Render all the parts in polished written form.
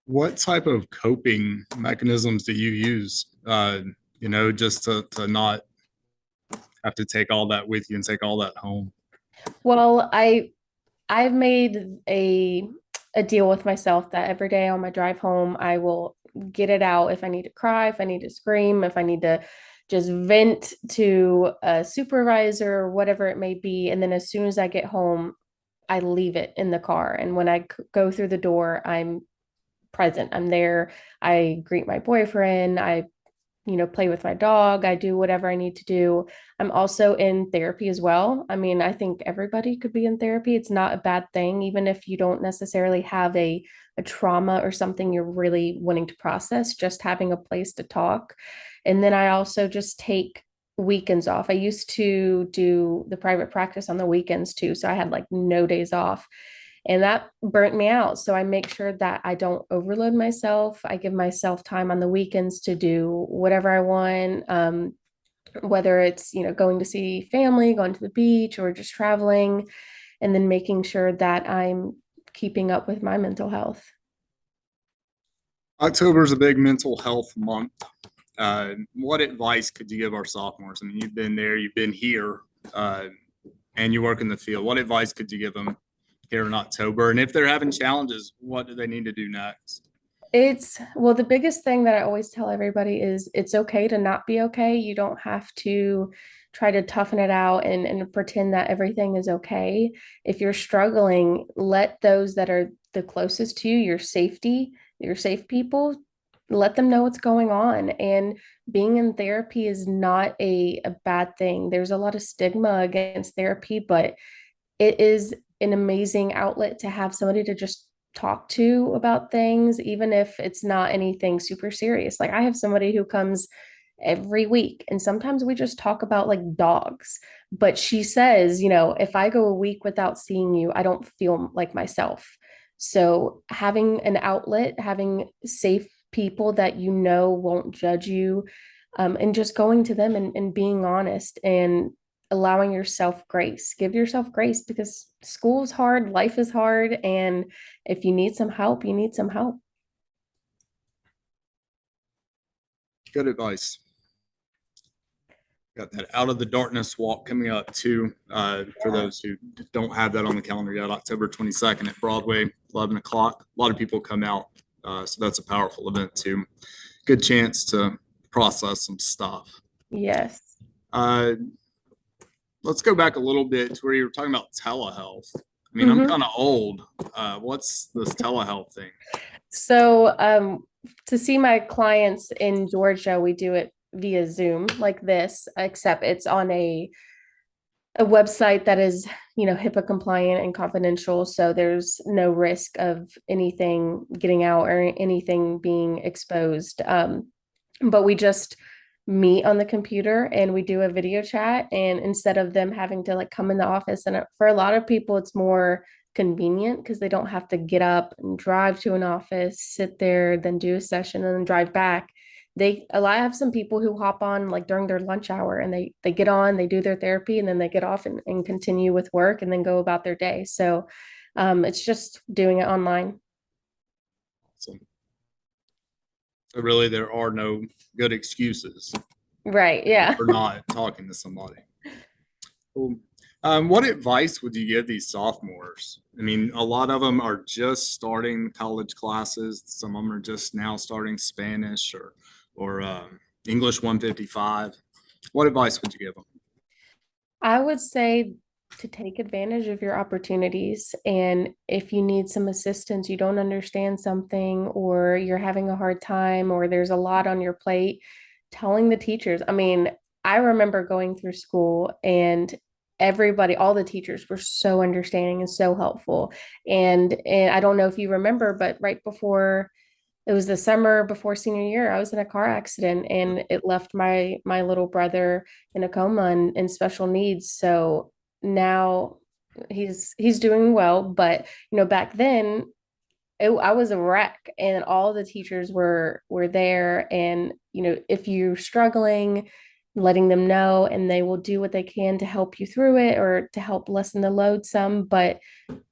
What type of coping mechanisms do you use? Just to not have to take all that with you and take all that home. Well, I've made a deal with myself that every day on my drive home, I will get it out if I need to cry, if I need to scream, if I need to just vent to a supervisor, whatever it may be. And then as soon as I get home, I leave it in the car. And when I go through the door, I'm present. I'm there. I greet my boyfriend. I play with my dog. I do whatever I need to do. I'm also in therapy as well. I mean, I think everybody could be in therapy. It's not a bad thing, even if you don't necessarily have a trauma or something you're really wanting to process, just having a place to talk. And then I also just take weekends off. I used to do the private practice on the weekends too. So I had like no days off. And that burnt me out. So I make sure that I don't overload myself. I give myself time on the weekends to do whatever I want, whether it's, going to see family, going to the beach, or just traveling, and then making sure that I'm keeping up with my mental health. October is a big mental health month. What advice could you give our sophomores? I mean, you've been there, you've been here, and you work in the field. What advice could you give them here in October? And if they're having challenges, what do they need to do next? Well, the biggest thing that I always tell everybody is it's okay to not be okay. You don't have to try to toughen it out and pretend that everything is okay. If you're struggling, let those that are the closest to you, your safe people, let them know what's going on. And being in therapy is not a bad thing. There's a lot of stigma against therapy, but it is an amazing outlet to have somebody to just talk to about things, even if it's not anything super serious. Like I have somebody who comes every week, and sometimes we just talk about like dogs. But she says, if I go a week without seeing you, I don't feel like myself. So having an outlet, having safe people that won't judge you, and just going to them and being honest and allowing yourself grace. Give yourself grace because school is hard, life is hard, and if you need some help, you need some help. Good advice. Got that out of the darkness walk coming up too. For Yeah. those who don't have that on the calendar yet, October 22nd at Broadway, 11 o'clock. A lot of people come out. So that's a powerful event too. Good chance to process some stuff. Yes. Uh, let's go back a little bit to where you were talking about telehealth. I mean, I'm Mhm. kind of old. What's this telehealth thing? So, to see my clients in Georgia, we do it via Zoom like this, except it's on a website that is, HIPAA compliant and confidential. So there's no risk of anything getting out or anything being exposed. But we just meet on the computer and we do a video chat. And instead of them having to like come in the office, and for a lot of people, it's more convenient because they don't have to get up and drive to an office, sit there, then do a session and then drive back. I have some people who hop on like during their lunch hour and they get on, they do their therapy, and then they get off and continue with work and then go about their day. So it's just doing it online. So, so really, there are no good excuses Right. Yeah. for not talking to somebody. Cool. What advice would you give these sophomores? I mean, a lot of them are just starting college classes. Some of them are just now starting Spanish or English 155. What advice would you give them? I would say to take advantage of your opportunities. And if you need some assistance, you don't understand something, or you're having a hard time, or there's a lot on your plate, telling the teachers. I mean, I remember going through school and everybody, all the teachers were so understanding and so helpful. And I don't know if you remember, but right before it was the summer before senior year, I was in a car accident and it left my little brother in a coma and special needs. So now he's doing well, but back then I was a wreck, and all the teachers were there. And if you're struggling, letting them know, and they will do what they can to help you through it or to help lessen the load some. But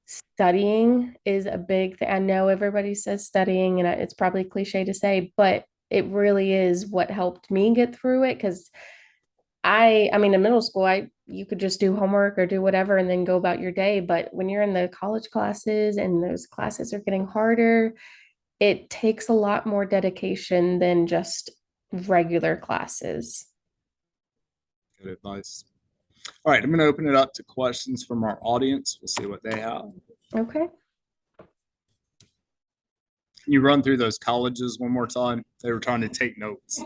Studying is a big thing. I know everybody says studying, and it's probably cliche to say, but it really is what helped me get through it. Because I mean, in middle school, you could just do homework or do whatever and then go about your day. But when you're in the college classes and those classes are getting harder, it takes a lot more dedication than just regular classes. Good advice. All right, I'm going to open it up to questions from our audience. We'll see what they have. Okay. Can you run through those colleges one more time? They were trying to take notes.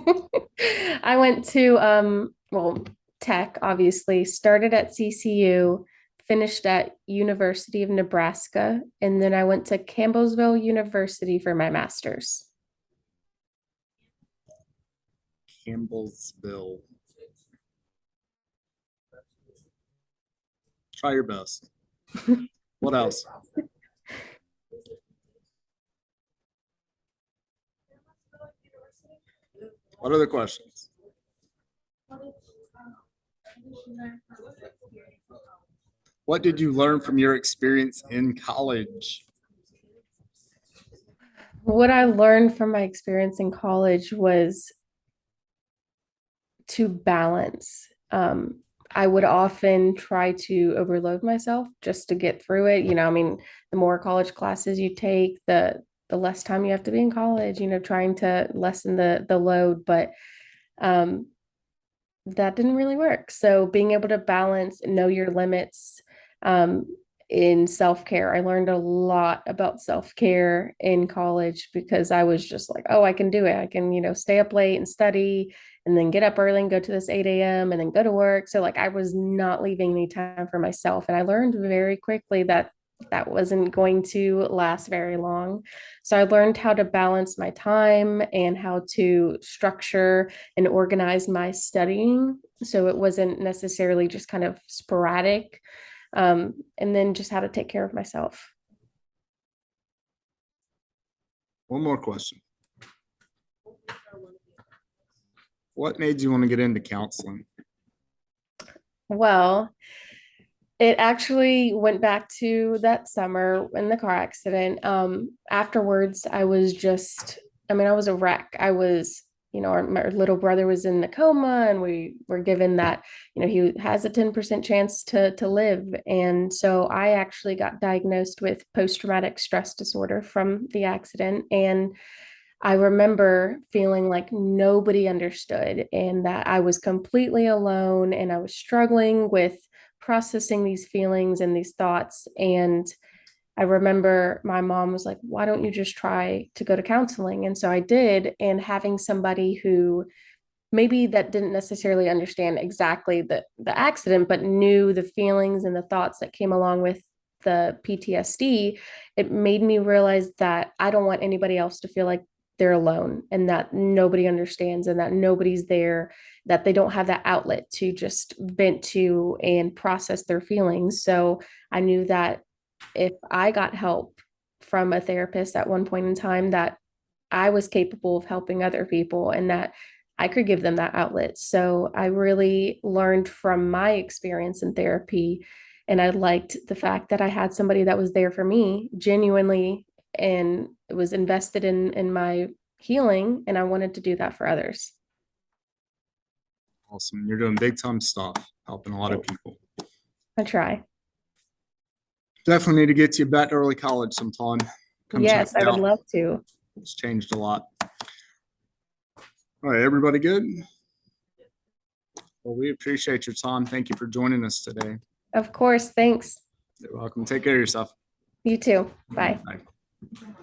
I went to well, tech, obviously, started at CCU, finished at University of Nebraska, and then I went to Campbellsville University for my master's. Campbellsville. Try your best. What else? What other questions? What did you learn from your experience in college? What I learned from my experience in college was to balance. I would often try to overload myself just to get through it. I mean, the more college classes you take, the less time you have to be in college, trying to lessen the load. But um, that didn't really work. So being able to balance, know your limits, um, in self-care. I learned a lot about self-care in college because I was just like, oh, I can do it. I can, stay up late and study and then get up early and go to this 8 a.m. and then go to work. So like I was not leaving any time for myself. And I learned very quickly that that wasn't going to last very long. So I learned how to balance my time and how to structure and organize my studying. So it wasn't necessarily just kind of sporadic. And then just how to take care of myself. One more question. What made you want to get into counseling? Well, it actually went back to that summer in the car accident. Afterwards, I mean, I was a wreck. Our little brother was in the coma, and we were given that, he has a 10% chance to live. And so I actually got diagnosed with post-traumatic stress disorder from the accident. And I remember feeling like nobody understood and that I was completely alone and I was struggling with processing these feelings and these thoughts. And I remember my mom was like, why don't you just try to go to counseling? And so I did. And having somebody who maybe that didn't necessarily understand exactly the accident, but knew the feelings and the thoughts that came along with the PTSD, it made me realize that I don't want anybody else to feel like they're alone and that nobody understands and that nobody's there, that they don't have that outlet to just vent to and process their feelings. So I knew that if I got help from a therapist at one point in time, that I was capable of helping other people and that I could give them that outlet. So I really learned from my experience in therapy. And I liked the fact that I had somebody that was there for me genuinely and was invested in my healing. And I wanted to do that for others. Awesome. You're doing big time stuff, helping a lot of people. I try. Definitely need to get you back to early college sometime. Come check Yes, it I would out. love to. It's changed a lot. All right, everybody good? Well, we appreciate your time. Thank you for joining us today. Of course. Thanks. You're welcome. Take care of yourself. You too. Bye. Bye.